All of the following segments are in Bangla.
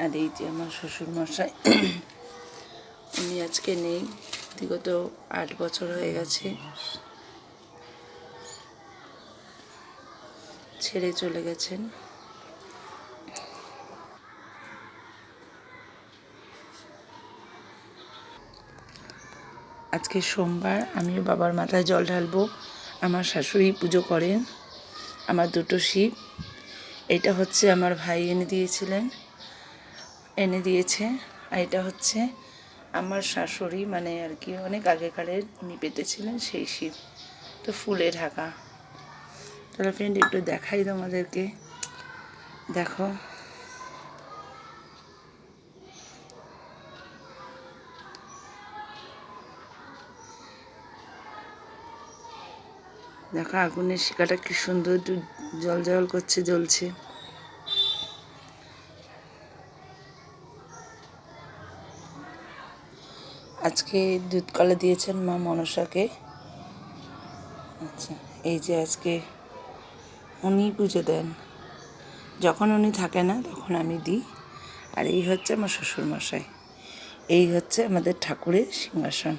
আর এই যে আমার শ্বশুরমশাই, উনি আজকে নেই, বিগত 8 বছর হয়ে গেছে ছেড়ে চলে গেছেন। আজকে সোমবার, আমিও বাবার মাথায় জল ঢালবো। আমার শাশুড়ি পুজো করেন, আমার দুটো শিব। এটা হচ্ছে আমার ভাই এনে দিয়েছে। আর এটা হচ্ছে আমার শাশুড়ি, মানে আর কি অনেক আগেকারের উনি পেতেছিলেন সেই শিব, তো ফুলে ঢাকা। তাহলে ফ্রেন্ড একটু দেখাই তোমাদেরকে, দেখো দেখো আগুনের শিখাটা কি সুন্দর জল জল করছে, জ্বলছে। আজকে দুধ কলা দিয়েছেন মা মনসাকে। আচ্ছা, এই যে আজকে উনি পুজো দেন, যখন উনি থাকে না তখন আমি দিই। আর এই হচ্ছে আমার শ্বশুরমশাই, এই হচ্ছে আমাদের ঠাকুরের সিংহাসন।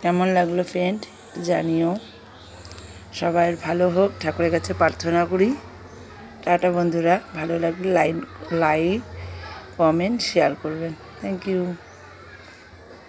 কেমন লাগলো ফ্রেন্ড জানিও। সবাই ভালো হোক, ঠাকুরের কাছে প্রার্থনা করি। টাটা বন্ধুরা, ভালো লাগলে লাইক, কমেন্ট, শেয়ার করবেন। Thank you.